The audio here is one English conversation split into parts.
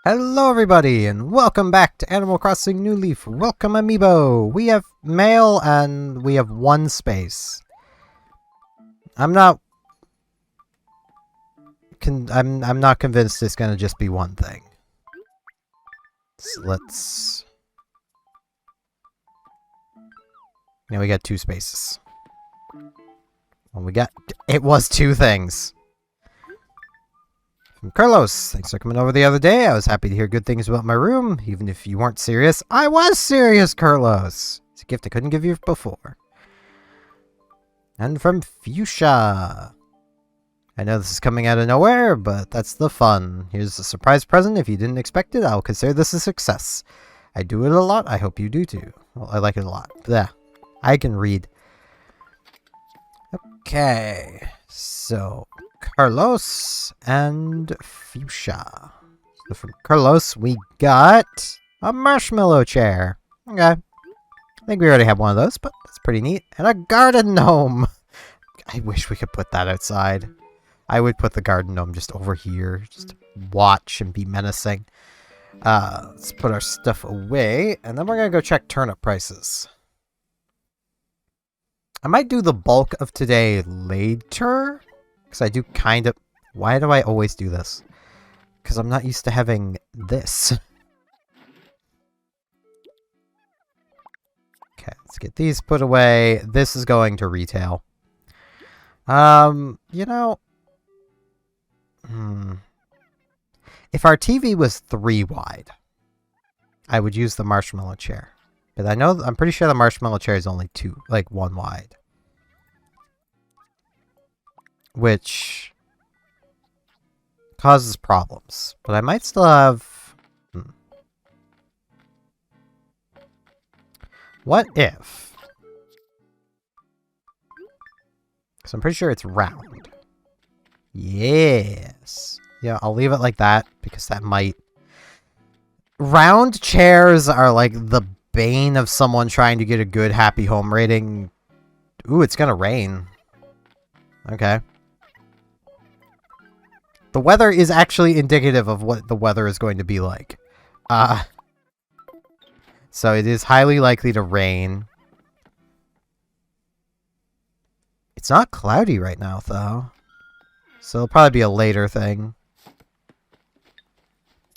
Hello everybody, and welcome back to Animal Crossing New Leaf. Welcome Amiibo! We have mail and we have one space. I'm not convinced it's gonna just be one thing. So let's... Now we got two spaces. Well, it was two things. From Carlos, thanks for coming over the other day. I was happy to hear good things about my room, even if you weren't serious. I was serious, Carlos! It's a gift I couldn't give you before. And from Fuchsia. I know this is coming out of nowhere, but that's the fun. Here's a surprise present. If you didn't expect it, I'll consider this a success. I do it a lot. I hope you do too. Well, I like it a lot. Yeah, I can read. Okay, so... Carlos and Fuchsia. So from Carlos, we got a marshmallow chair. Okay. I think we already have one of those, but that's pretty neat. And a garden gnome. I wish we could put that outside. I would put the garden gnome just over here. Just to watch and be menacing. Let's put our stuff away. And then we're going to go check turnip prices. I might do the bulk of today later. Because I do kind of... Why do I always do this? Because I'm not used to having this. Okay, let's get these put away. This is going to retail. You know... If our TV was 3 wide, I would use the marshmallow chair. But I'm pretty sure the marshmallow chair is only 1 wide. Which causes problems. But I might still have... What if... Because I'm pretty sure it's round. Yes. Yeah, I'll leave it like that, because that might... Round chairs are like the bane of someone trying to get a good happy home rating. Ooh, it's gonna rain. Okay. The weather is actually indicative of what the weather is going to be like. So it is highly likely to rain. It's not cloudy right now, though. So it'll probably be a later thing.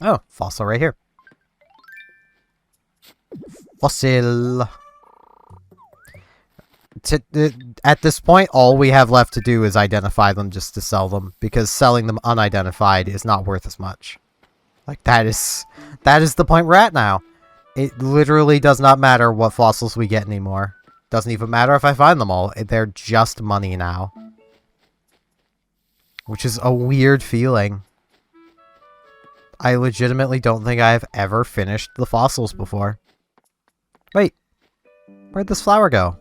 Oh, fossil right here. Fossil. At this point, all we have left to do is identify them just to sell them, because selling them unidentified is not worth as much. Like, that is the point we're at now. It literally does not matter what fossils we get anymore. Doesn't even matter if I find them all. They're just money now. Which is a weird feeling. I legitimately don't think I've ever finished the fossils before. Wait. Where'd this flower go?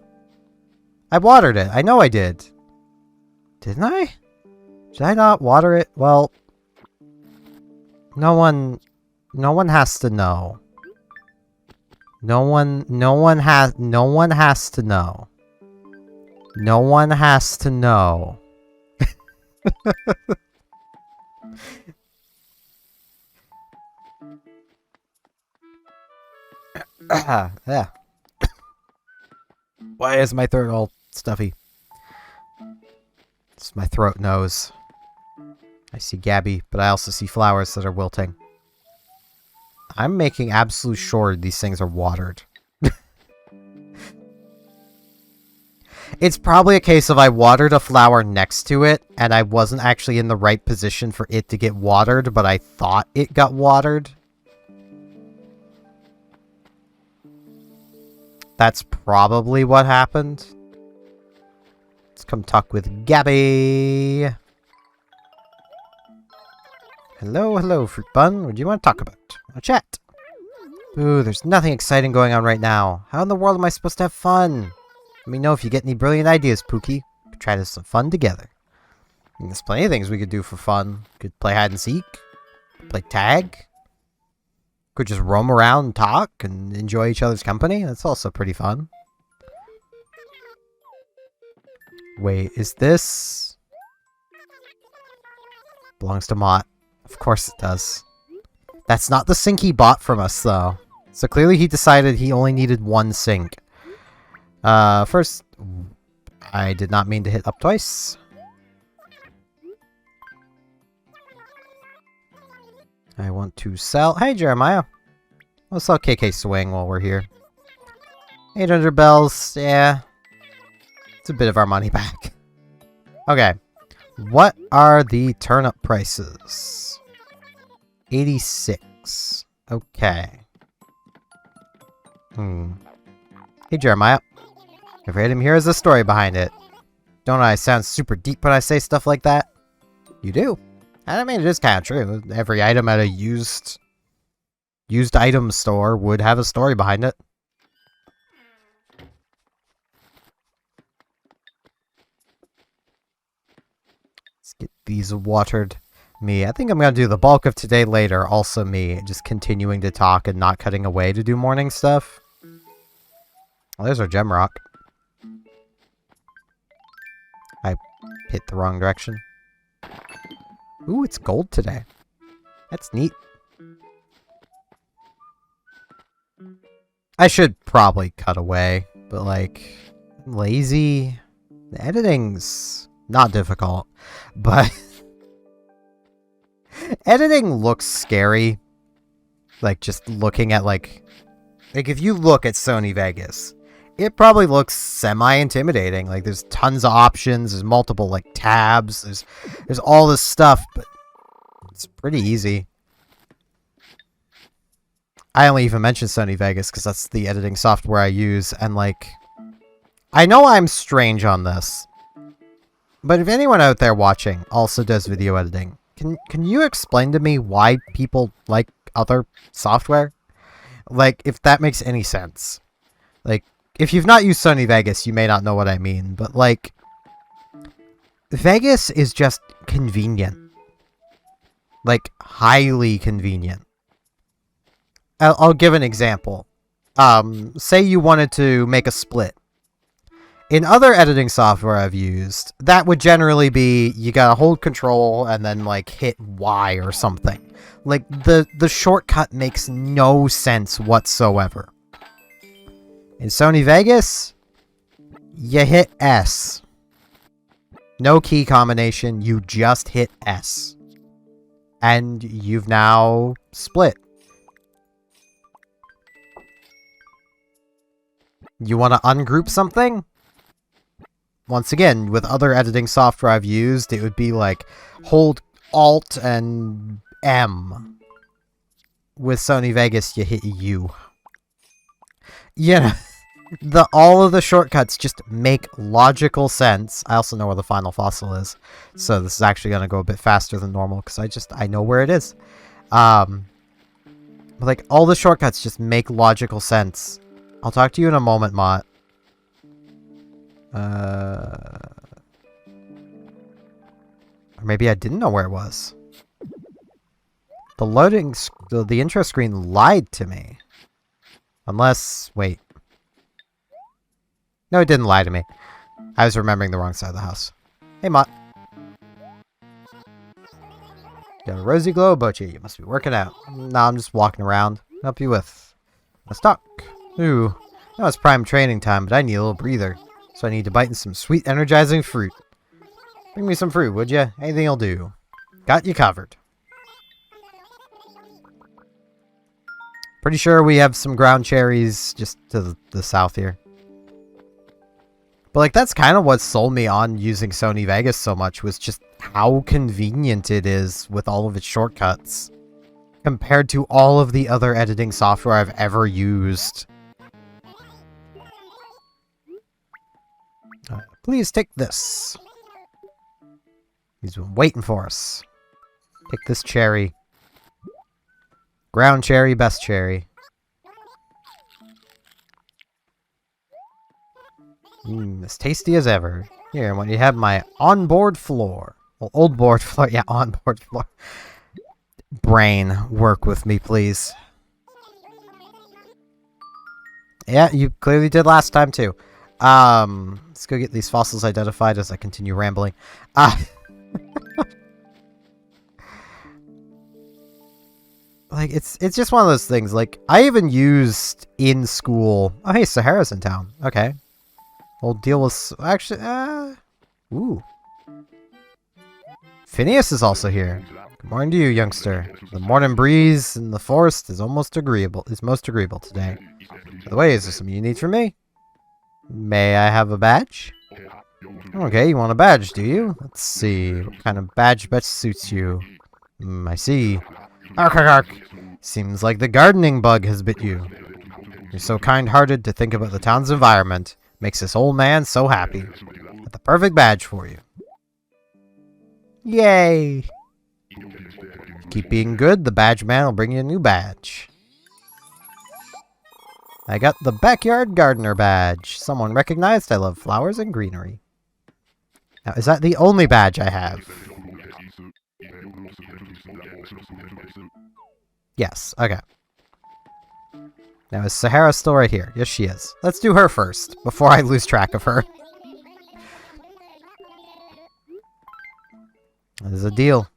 I watered it. I know I did. Didn't I? Did I not water it? Well, no one has to know. No one has to know. No one has to know. Yeah. Why is my throat all stuffy? It's my throat nose. I see Gabby, but I also see flowers that are wilting. I'm making absolute sure these things are watered. It's probably a case of I watered a flower next to it, and I wasn't actually in the right position for it to get watered, but I thought it got watered. That's probably what happened. Let's come talk with Gabby. Hello, Fruit Bun. What do you want to talk about? A chat. Ooh, there's nothing exciting going on right now. How in the world am I supposed to have fun? Let me know if you get any brilliant ideas, Pookie. We can try this some fun together. mean, there's plenty of things we could do for fun. Could play hide and seek, play tag. Could just roam around and talk and enjoy each other's company. That's also pretty fun. Wait, is this... Belongs to Mott. Of course it does. That's not the sink he bought from us, though. So clearly he decided he only needed one sink. First, I did not mean to hit up twice. I want to sell... Hey, Jeremiah. We'll sell KK Swing while we're here. 800 bells, yeah. It's a bit of our money back. Okay. What are the turnip prices? 86. Okay. Hey, Jeremiah. Every item here has a story behind it. Don't I sound super deep when I say stuff like that? You do. And I mean, it is kind of true. Every item at a used item store would have a story behind it. Let's get these watered. Me. I think I'm going to do the bulk of today later. Also me. Just continuing to talk and not cutting away to do morning stuff. Well, there's our gem rock. I hit the wrong direction. Ooh, it's gold today. That's neat. I should probably cut away, but like, I'm lazy. The editing's not difficult, but editing looks scary. Like, just looking at like if you look at Sony Vegas, it probably looks semi-intimidating. Like, there's tons of options, there's multiple, like, tabs, there's all this stuff, but it's pretty easy. I only even mentioned Sony Vegas because that's the editing software I use, and, like, I know I'm strange on this, but if anyone out there watching also does video editing, can you explain to me why people like other software? Like, if that makes any sense. Like, if you've not used Sony Vegas, you may not know what I mean, but, like, Vegas is just convenient. Like, highly convenient. I'll give an example. Say you wanted to make a split. In other editing software I've used, that would generally be, you gotta hold control and then, like, hit Y or something. Like, the shortcut makes no sense whatsoever. In Sony Vegas, you hit S. No key combination, you just hit S. And you've now split. You want to ungroup something? Once again, with other editing software I've used, it would be like, hold Alt and M. With Sony Vegas, you hit U. You know, all of the shortcuts just make logical sense. I also know where the final fossil is, so this is actually going to go a bit faster than normal, because I know where it is. But like, all the shortcuts just make logical sense. I'll talk to you in a moment, Mott. Or maybe I didn't know where it was. The intro screen lied to me. Unless, wait. No, it didn't lie to me. I was remembering the wrong side of the house. Hey, Mott. Got a rosy glow about you. You must be working out. Nah, I'm just walking around. Help you with. Let's talk. Ooh. Now it's prime training time, but I need a little breather. So I need to bite in some sweet, energizing fruit. Bring me some fruit, would ya? Anything'll do. Got you covered. Pretty sure we have some ground cherries just to the south here. But, like, that's kind of what sold me on using Sony Vegas so much, was just how convenient it is with all of its shortcuts. Compared to all of the other editing software I've ever used. Please take this. He's been waiting for us. Take this cherry. Ground cherry, best cherry. As tasty as ever. Here, when you have my onboard floor. Well, old board floor. Yeah, on board floor. Brain, work with me, please. Yeah, you clearly did last time, too. Let's go get these fossils identified as I continue rambling. Like, it's just one of those things. Like, I even used in school... Oh, hey, Sahara's in town. Okay. We'll deal with... Actually, ooh. Phineas is also here. Good morning to you, youngster. The morning breeze in the forest is most agreeable today. By the way, is there something you need from me? May I have a badge? Okay, you want a badge, do you? Let's see. What kind of badge best suits you? I see. Ark, ark, ark. Seems like the gardening bug has bit you. You're so kind-hearted to think about the town's environment. Makes this old man so happy. Got the perfect badge for you. Yay! Keep being good, the badge man will bring you a new badge. I got the backyard gardener badge. Someone recognized I love flowers and greenery. Now, is that the only badge I have? Yes, okay. Now, is Sahara still right here? Yes, she is. Let's do her first, before I lose track of her. There's a deal.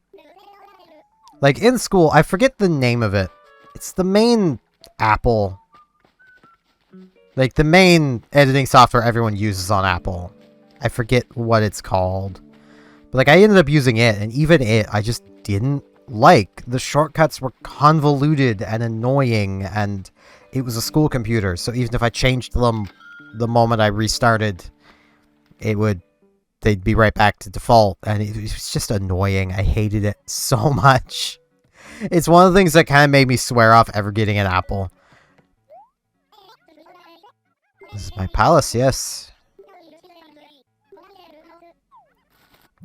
Like, in school, I forget the name of it. It's the main Apple. Like, the main editing software everyone uses on Apple. I forget what it's called. But, like, I ended up using it, and even it, I just didn't like. The shortcuts were convoluted and annoying, and it was a school computer, so even if I changed them the moment I restarted, they'd be right back to default, and it was just annoying. I hated it so much. It's one of the things that kind of made me swear off ever getting an Apple. This is my palace, yes.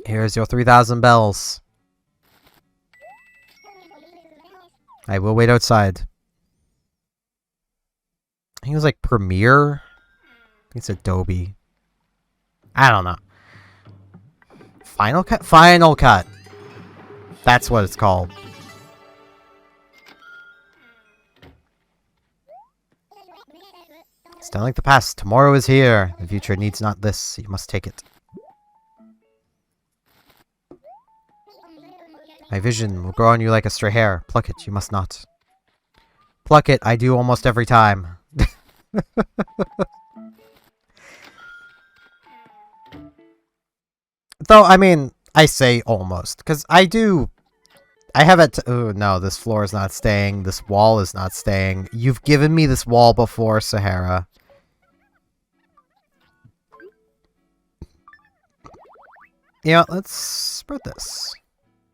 Here's your 3,000 bells. I will wait outside. I think it was like Premiere. I think it's Adobe. I don't know. Final Cut? Final Cut. That's what it's called. It's not like the past. Tomorrow is here. The future needs not this. You must take it. My vision will grow on you like a stray hair. Pluck it. You must not. Pluck it. I do almost every time. Though, I mean, I say almost. Because I do... I have it... Oh, no. This floor is not staying. This wall is not staying. You've given me this wall before, Sahara. Yeah, let's spread this.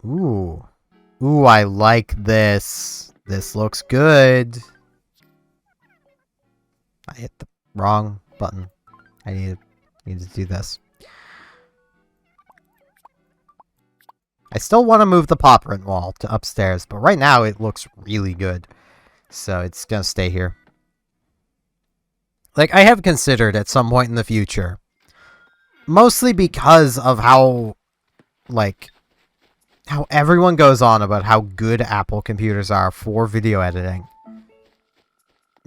Ooh. Ooh, I like this. This looks good. I hit the wrong button. I need to do this. I still want to move the pop print wall to upstairs, but right now it looks really good. So it's gonna stay here. Like, I have considered at some point in the future, mostly because of how, like, how everyone goes on about how good Apple computers are for video editing,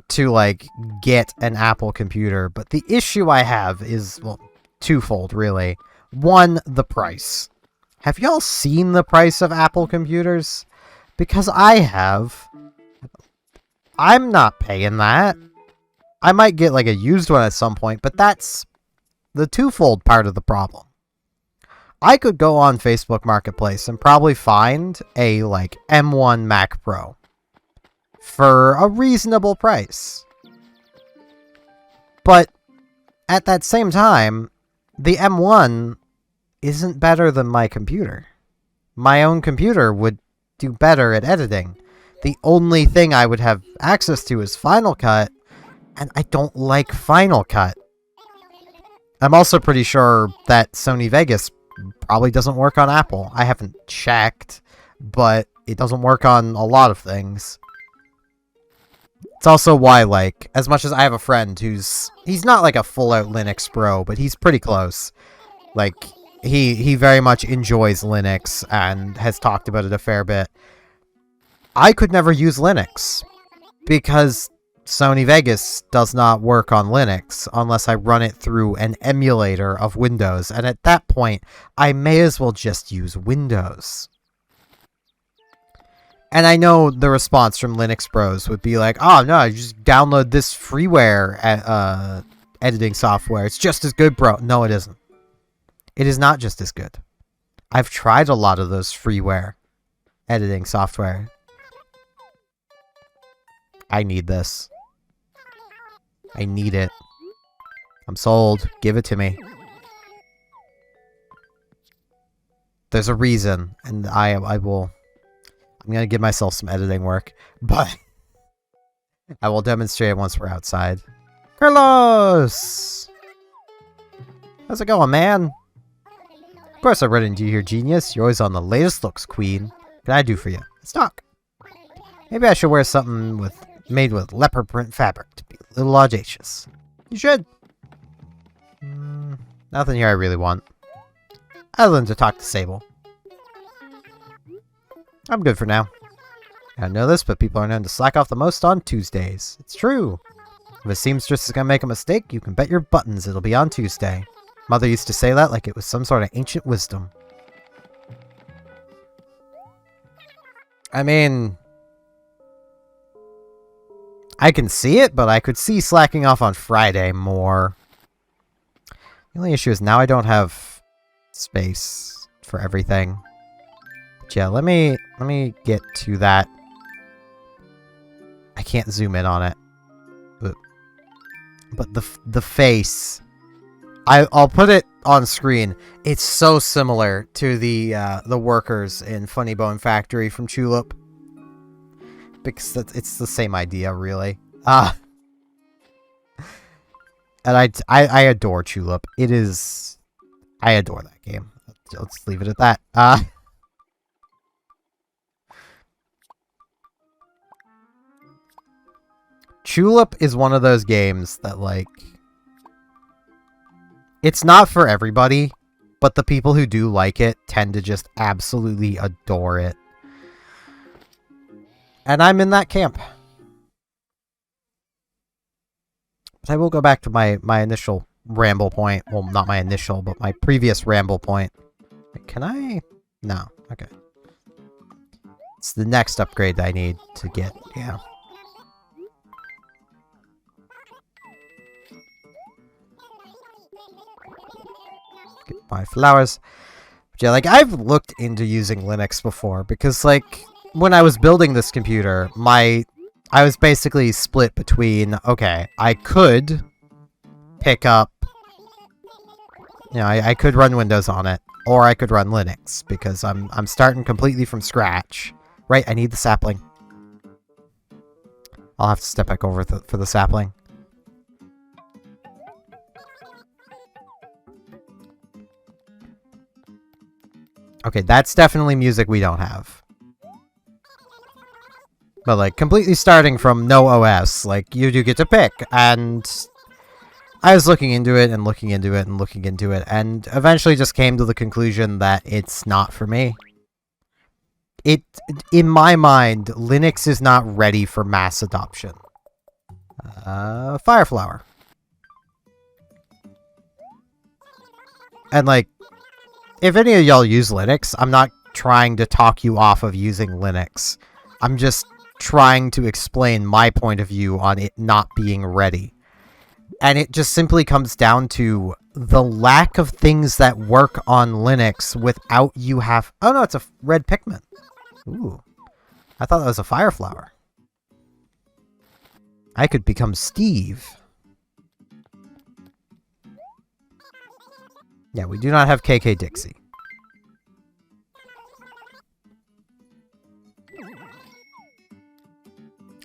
to, like, get an Apple computer. But the issue I have is, well, twofold, really. One, the price. Have y'all seen the price of Apple computers? Because I have. I'm not paying that. I might get, like, a used one at some point, but that's the twofold part of the problem. I could go on Facebook Marketplace and probably find a, like, M1 Mac Pro for a reasonable price. But at that same time, the M1 isn't better than my computer. My own computer would do better at editing. The only thing I would have access to is Final Cut, and I don't like Final Cut. I'm also pretty sure that Sony Vegas probably doesn't work on Apple. I haven't checked, but it doesn't work on a lot of things. It's also why, like, as much as I have a friend he's not like a full-out Linux bro, but he's pretty close. Like, he very much enjoys Linux and has talked about it a fair bit. I could never use Linux because Sony Vegas does not work on Linux unless I run it through an emulator of Windows, and at that point, I may as well just use Windows. And I know the response from Linux bros would be like, oh no, you just download this freeware editing software. It's just as good, bro. No, it isn't. It is not just as good. I've tried a lot of those freeware editing software. I need this. I need it. I'm sold. Give it to me. There's a reason, and I will... I'm gonna give myself some editing work, but I will demonstrate it once we're outside. Carlos! How's it going, man? Of course I run into you here, genius. You're always on the latest looks, queen. What can I do for you? Let's talk. Maybe I should wear something made with leopard print fabric to be a little audacious. You should. Nothing here I really want. Other than to talk to Sable. I'm good for now. I know this, but people are known to slack off the most on Tuesdays. It's true. If a seamstress is gonna make a mistake, you can bet your buttons it'll be on Tuesday. Mother used to say that like it was some sort of ancient wisdom. I mean... I can see it, but I could see slacking off on Friday more. The only issue is now I don't have space for everything. But yeah, let me get to that. I can't zoom in on it. But the face, I'll put it on screen. It's so similar to the workers in Funny Bone Factory from Tulip. Because it's the same idea, really. And I adore Tulip. It is... I adore that game. Let's leave it at that. Tulip is one of those games that, like... It's not for everybody, but the people who do like it tend to just absolutely adore it. And I'm in that camp. But I will go back to my initial ramble point. Well, not my initial, but my previous ramble point. Wait, can I? No. Okay. It's the next upgrade that I need to get. Yeah. Get my flowers. But yeah, like, I've looked into using Linux before because, like... When I was building this computer, I was basically split between, okay, I could pick up, you know, I could run Windows on it, or I could run Linux, because I'm starting completely from scratch. Right, I need the sapling. I'll have to step back over for the sapling. Okay, that's definitely music we don't have. But, like, completely starting from no OS, like, you do get to pick, and I was looking into it, and looking into it, and looking into it, and eventually just came to the conclusion that it's not for me. In my mind, Linux is not ready for mass adoption. Fireflower. And, like, if any of y'all use Linux, I'm not trying to talk you off of using Linux. I'm just trying to explain my point of view on it not being ready. And it just simply comes down to the lack of things that work on Linux without you have... Oh no, it's a red Pikmin. Ooh. I thought that was a Fireflower. I could become Steve. Yeah, we do not have KK Dixie.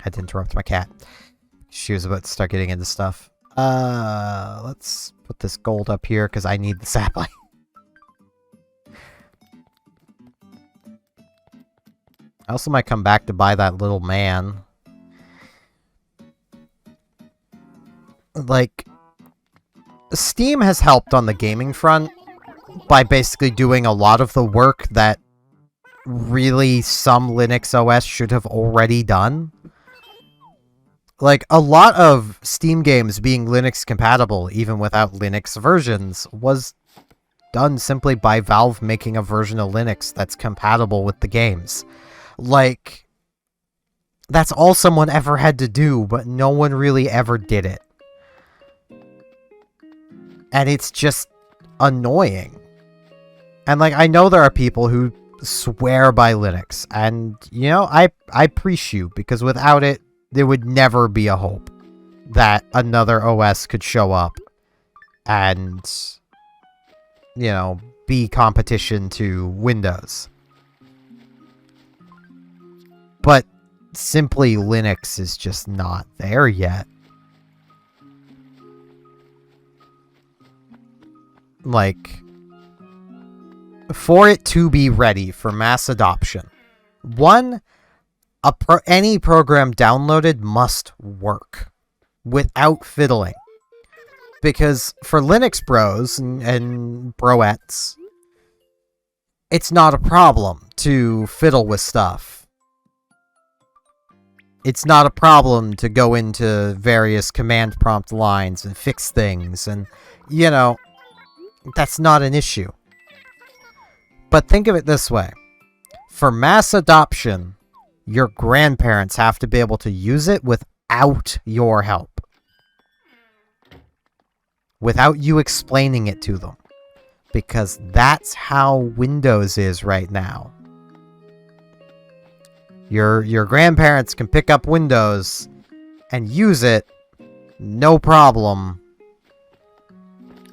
I had to interrupt my cat. She was about to start getting into stuff. Let's put this gold up here because I need the sapling. I also might come back to buy that little man. Like, Steam has helped on the gaming front, by basically doing a lot of the work that really some Linux OS should have already done. Like, a lot of Steam games being Linux compatible, even without Linux versions, was done simply by Valve making a version of Linux that's compatible with the games. Like, that's all someone ever had to do, but no one really ever did it. And it's just annoying. And, like, I know there are people who swear by Linux, and, you know, I appreciate you, because without it, there would never be a hope that another OS could show up and, you know, be competition to Windows. But simply Linux is just not there yet. Like, for it to be ready for mass adoption, one, any program downloaded must work without fiddling. Because for Linux bros and broettes, it's not a problem to fiddle with stuff. It's not a problem to go into various command prompt lines and fix things, and, you know, that's not an issue. But think of it this way. For mass adoption, your grandparents have to be able to use it without your help. Without you explaining it to them. Because that's how Windows is right now. Your grandparents can pick up Windows and use it, no problem,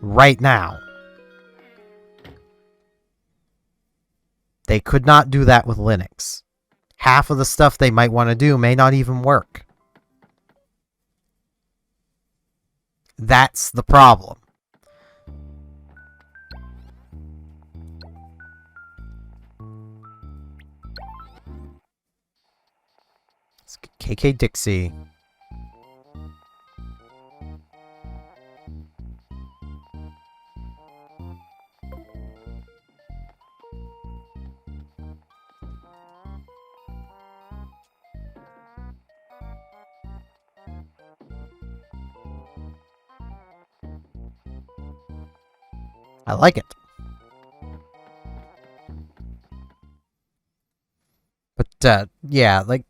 right now. They could not do that with Linux. Half of the stuff they might want to do may not even work. That's the problem. It's KK Dixie. I like it. But, yeah, like,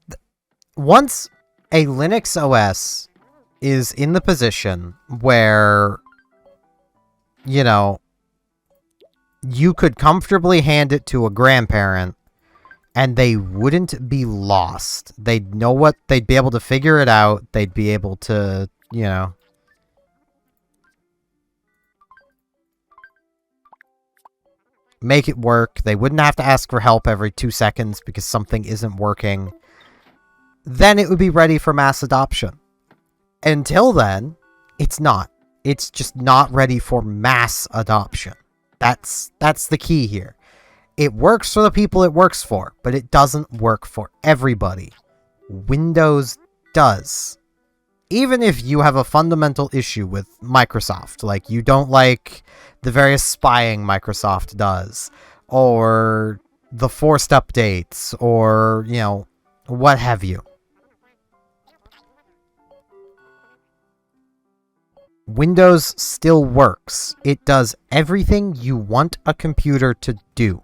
once a Linux OS is in the position where, you know, you could comfortably hand it to a grandparent and they wouldn't be lost. They'd know what, they'd be able to figure it out. They'd be able to, you know, make it work. They wouldn't have to ask for help every 2 seconds because something isn't working. Then it would be ready for mass adoption. Until then, it's not. It's just not ready for mass adoption. That's the key here. It works for the people it works for, but it doesn't work for everybody. Windows does. Even if you have a fundamental issue with Microsoft, like you don't like the various spying Microsoft does, or the forced updates, or, you know, what have you. Windows still works. It does everything you want a computer to do.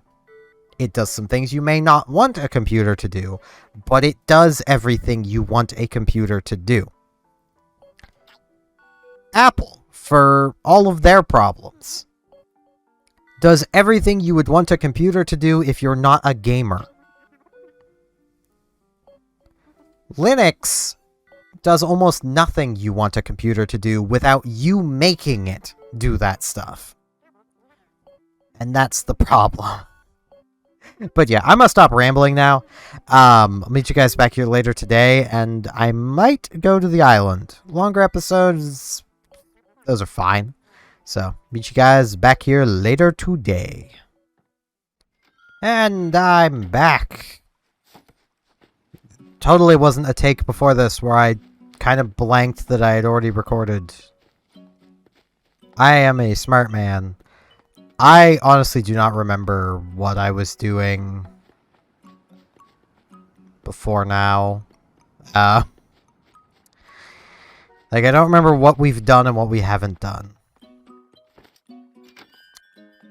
It does some things you may not want a computer to do, but it does everything you want a computer to do. Apple, for all of their problems, does everything you would want a computer to do if you're not a gamer. Linux does almost nothing you want a computer to do without you making it do that stuff. And that's the problem. But yeah, I'm gonna stop rambling now. I'll meet you guys back here later today, and I might go to the island. Longer episodes, those are fine. So, meet you guys back here later today. And I'm back. Totally wasn't a take before this where I kind of blanked that I had already recorded. I am a smart man. I honestly do not remember what I was doing before now. Like, I don't remember what we've done and what we haven't done.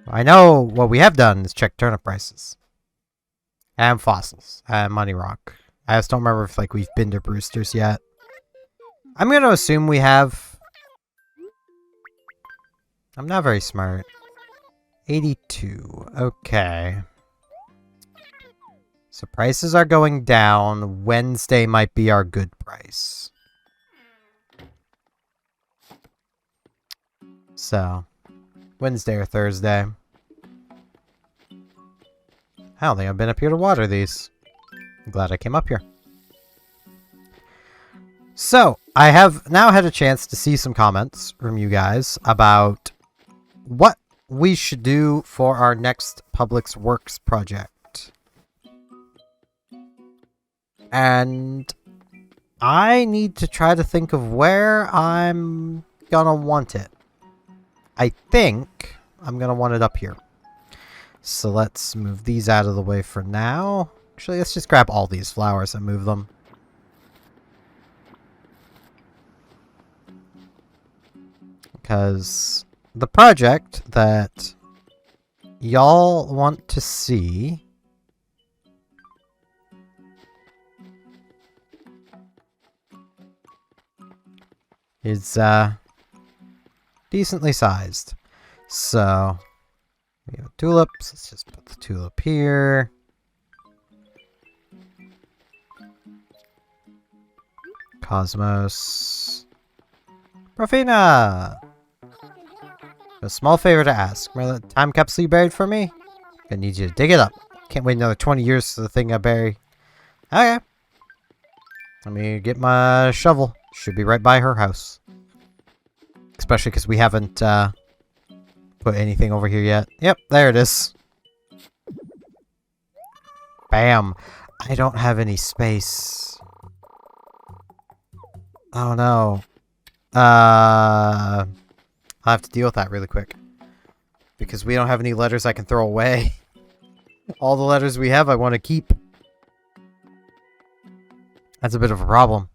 I know what we have done is check turnip prices. And fossils. And Money Rock. I just don't remember if, like, we've been to Brewster's yet. I'm going to assume we have. I'm not very smart. 82. Okay. So prices are going down. Wednesday might be our good price. So, Wednesday or Thursday. I don't think I've been up here to water these. I'm glad I came up here. So, I have now had a chance to see some comments from you guys about what we should do for our next Public Works project. And I need to try to think of where I'm gonna want it. I think I'm gonna want it up here. So let's move these out of the way for now. Actually, let's just grab all these flowers and move them. Because the project that y'all want to see is decently sized. So we have tulips. Let's just put the tulip here. Cosmos. Profina! A small favor to ask. Remember that time capsule you buried for me? I need you to dig it up. Can't wait another 20 years for the thing I bury. Okay. Let me get my shovel. Should be right by her house. Especially because we haven't put anything over here yet. Yep, there it is. Bam. I don't have any space. Oh no. I'll have to deal with that really quick. Because we don't have any letters I can throw away. All the letters we have I want to keep. That's a bit of a problem.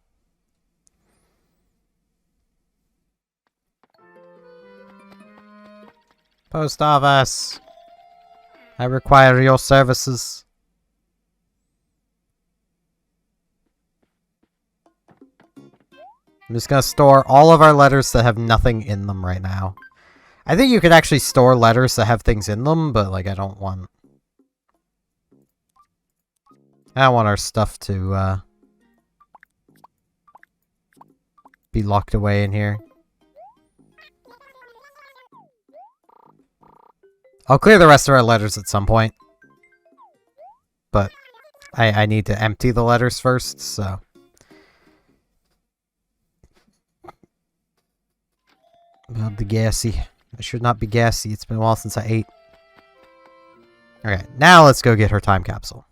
Post office. I require your services. I'm just gonna store all of our letters that have nothing in them right now. I think you could actually store letters that have things in them, but like I don't want our stuff to be locked away in here. I'll clear the rest of our letters at some point. But I need to empty the letters first, so. About the gassy. I should not be gassy. It's been a while since I ate. Okay, now let's go get her time capsule.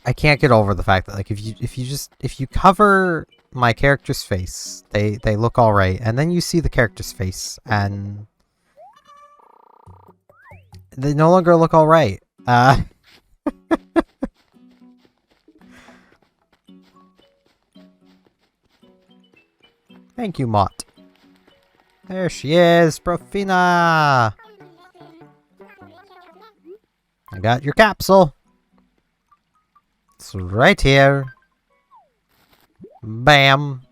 I can't get over the fact that like if you cover my character's face, they look all right, and then you see the character's face and they no longer look all right. Thank you, Mott. There she is, Profina. I got your capsule. It's right here. Bam.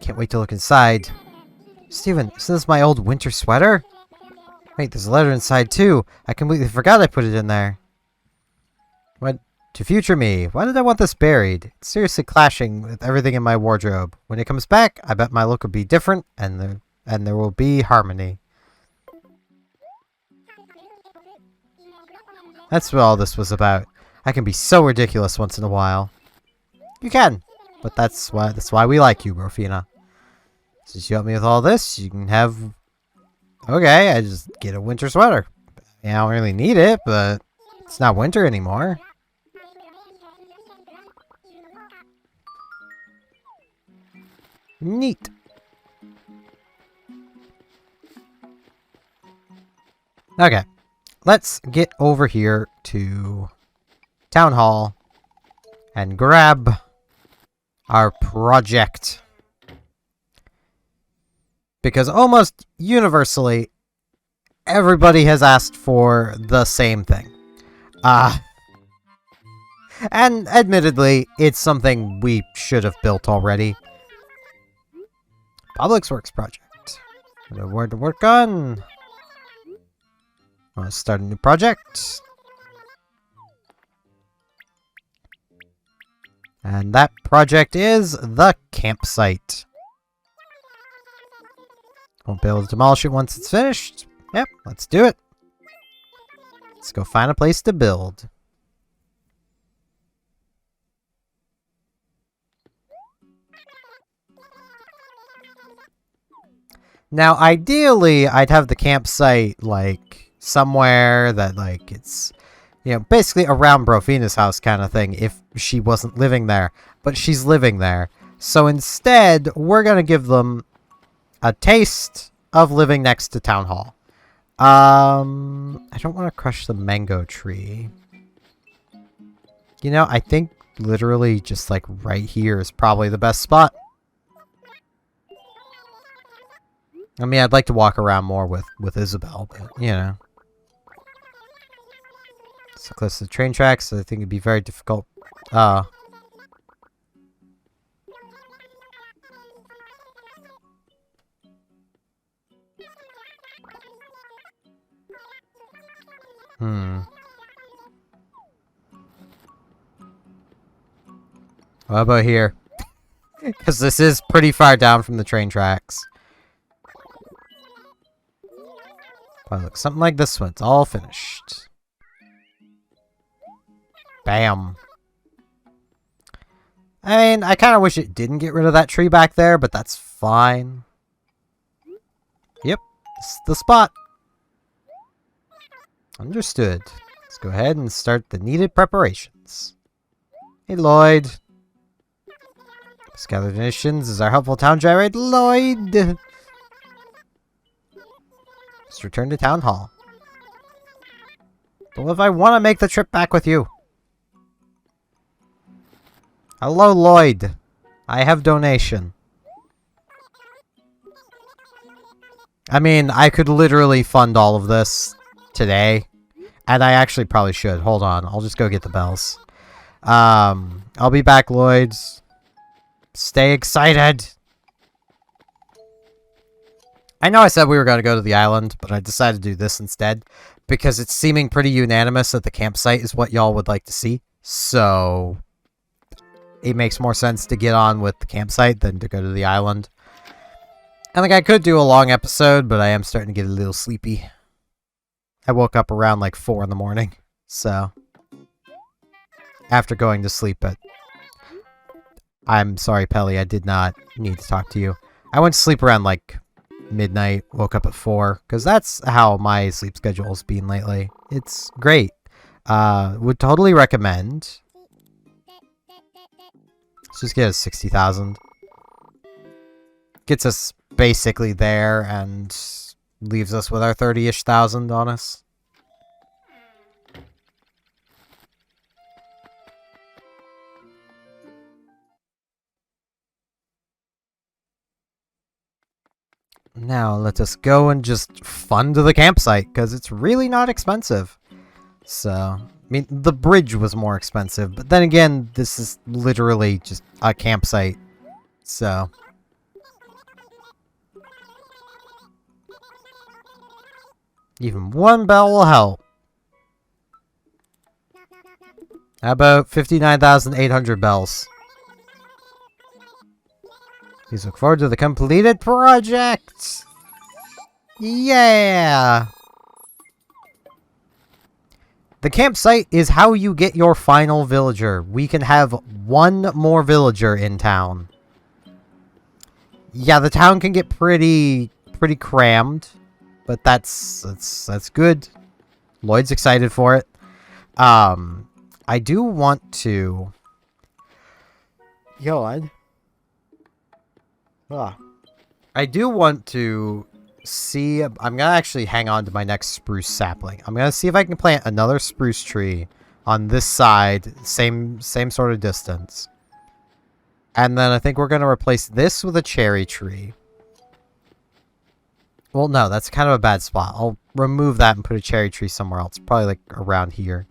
Can't wait to look inside. Steven, isn't this my old winter sweater? Wait, there's a letter inside too. I completely forgot I put it in there. What? To future me, why did I want this buried? It's seriously clashing with everything in my wardrobe. When it comes back, I bet my look will be different, and there will be harmony. That's what all this was about. I can be so ridiculous once in a while. You can, but that's why we like you, Profina. Since you help me with all this, you can have. Okay, I just get a winter sweater. I don't really need it, but it's not winter anymore. Neat. Okay. Let's get over here to Town Hall and grab our project. Because almost universally, everybody has asked for the same thing. And admittedly, it's something we should have built already. Public Works project. Where to work on? Want to start a new project. And that project is the campsite. Won't be able to demolish it once it's finished. Yep, let's do it. Let's go find a place to build. Now, ideally, I'd have the campsite, like, somewhere that, like, it's, you know, basically around Brofina's house kind of thing if she wasn't living there. But she's living there. So instead, we're going to give them a taste of living next to Town Hall. I don't want to crush the mango tree. You know, I think literally just, like, right here is probably the best spot. I mean, I'd like to walk around more with Isabelle, but, you know. So close to the train tracks, so I think it'd be very difficult. What about here? Because this is pretty far down from the train tracks. Probably looks something like this one. It's all finished. Bam. I mean, I kind of wish it didn't get rid of that tree back there, but that's fine. Yep, this is the spot. Understood. Let's go ahead and start the needed preparations. Hey, Lloyd. Gather donations is our helpful town gyrate, Lloyd. Let's return to Town Hall. But what if I want to make the trip back with you? Hello, Lloyd. I have donation. I mean, I could literally fund all of this today. And I actually probably should. Hold on. I'll just go get the bells. I'll be back, Lloyd. Stay excited. I know I said we were going to go to the island, but I decided to do this instead. Because it's seeming pretty unanimous that the campsite is what y'all would like to see. So it makes more sense to get on with the campsite than to go to the island. And like I could do a long episode, but I am starting to get a little sleepy. I woke up around like 4 in the morning. So after going to sleep at... I'm sorry, Pelly, I did not need to talk to you. I went to sleep around like midnight, woke up at 4, because that's how my sleep schedule has been lately. It's great. Would totally recommend. Let's just get us 60,000. Gets us basically there and leaves us with our 30-ish thousand on us. Now, let us go and just fund the campsite, because it's really not expensive. So, I mean, the bridge was more expensive, but then again, this is literally just a campsite. So, even one bell will help. How about 59,800 bells? Please look forward to the completed project! Yeah! The campsite is how you get your final villager. We can have one more villager in town. Yeah, the town can get pretty crammed, but that's good. Lloyd's excited for it. I do want to... Lloyd? Ah. I do want to see... I'm going to actually hang on to my next spruce sapling. I'm going to see if I can plant another spruce tree on this side. Same sort of distance. And then I think we're going to replace this with a cherry tree. Well, no, that's kind of a bad spot. I'll remove that and put a cherry tree somewhere else. Probably like around here.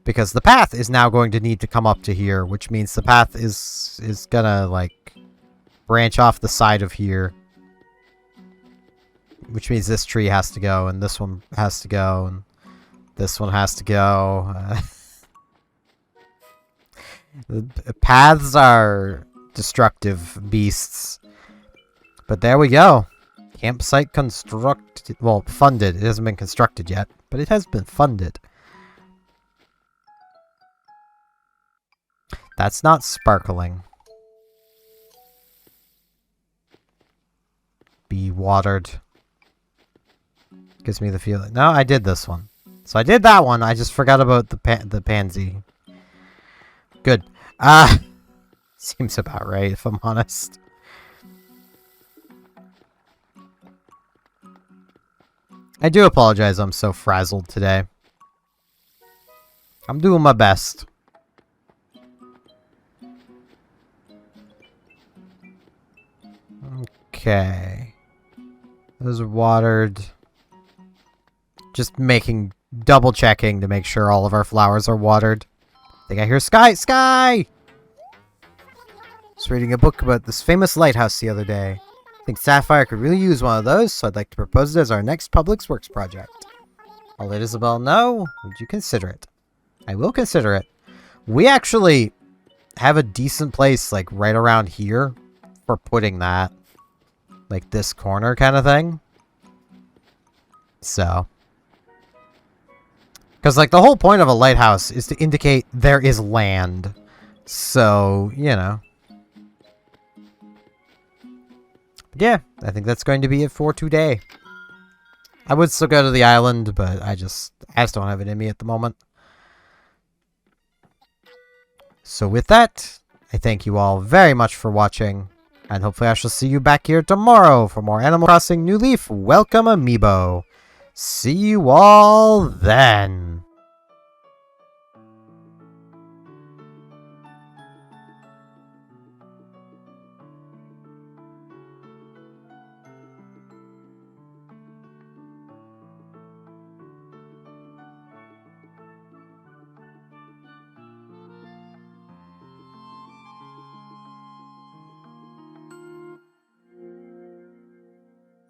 Because the path is now going to need to come up to here, which means the path is gonna, like, branch off the side of here. Which means this tree has to go, and this one has to go, and this one has to go. The paths are destructive beasts. But there we go. Campsite constructed. Well, funded. It hasn't been constructed yet, but it has been funded. That's not sparkling. Be watered. Gives me the feeling. No, I did this one. So I did that one. I just forgot about the pansy. Good. Seems about right, if I'm honest. I do apologize I'm so frazzled today. I'm doing my best. Okay. Those are watered. Just double checking to make sure all of our flowers are watered. I think I hear Sky! Sky! I was reading a book about this famous lighthouse the other day. I think Sapphire could really use one of those, so I'd like to propose it as our next public works project. I'll let Isabel know. Would you consider it? I will consider it. We actually have a decent place, like, right around here for putting that. Like, this corner kind of thing. So. Because, like, the whole point of a lighthouse is to indicate there is land. So, you know. Yeah, I think that's going to be it for today. I would still go to the island, but I just don't have it in me at the moment. So with that, I thank you all very much for watching. And hopefully I shall see you back here tomorrow for more Animal Crossing New Leaf Welcome Amiibo. See you all then.